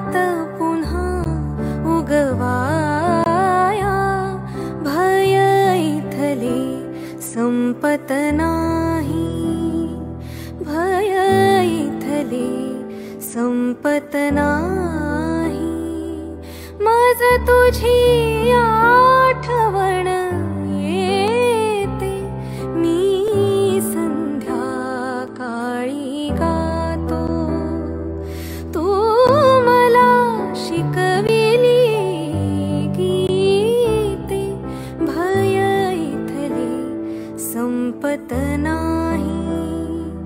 रात पुन्हा उगवाया, भय इथले संपत नाही, भय इथले संपत नाही। मज तुझी आठवण येते, मी संध्याकाळी गातो, तू मला शिकविली गीते, भय इथले संपत नाही।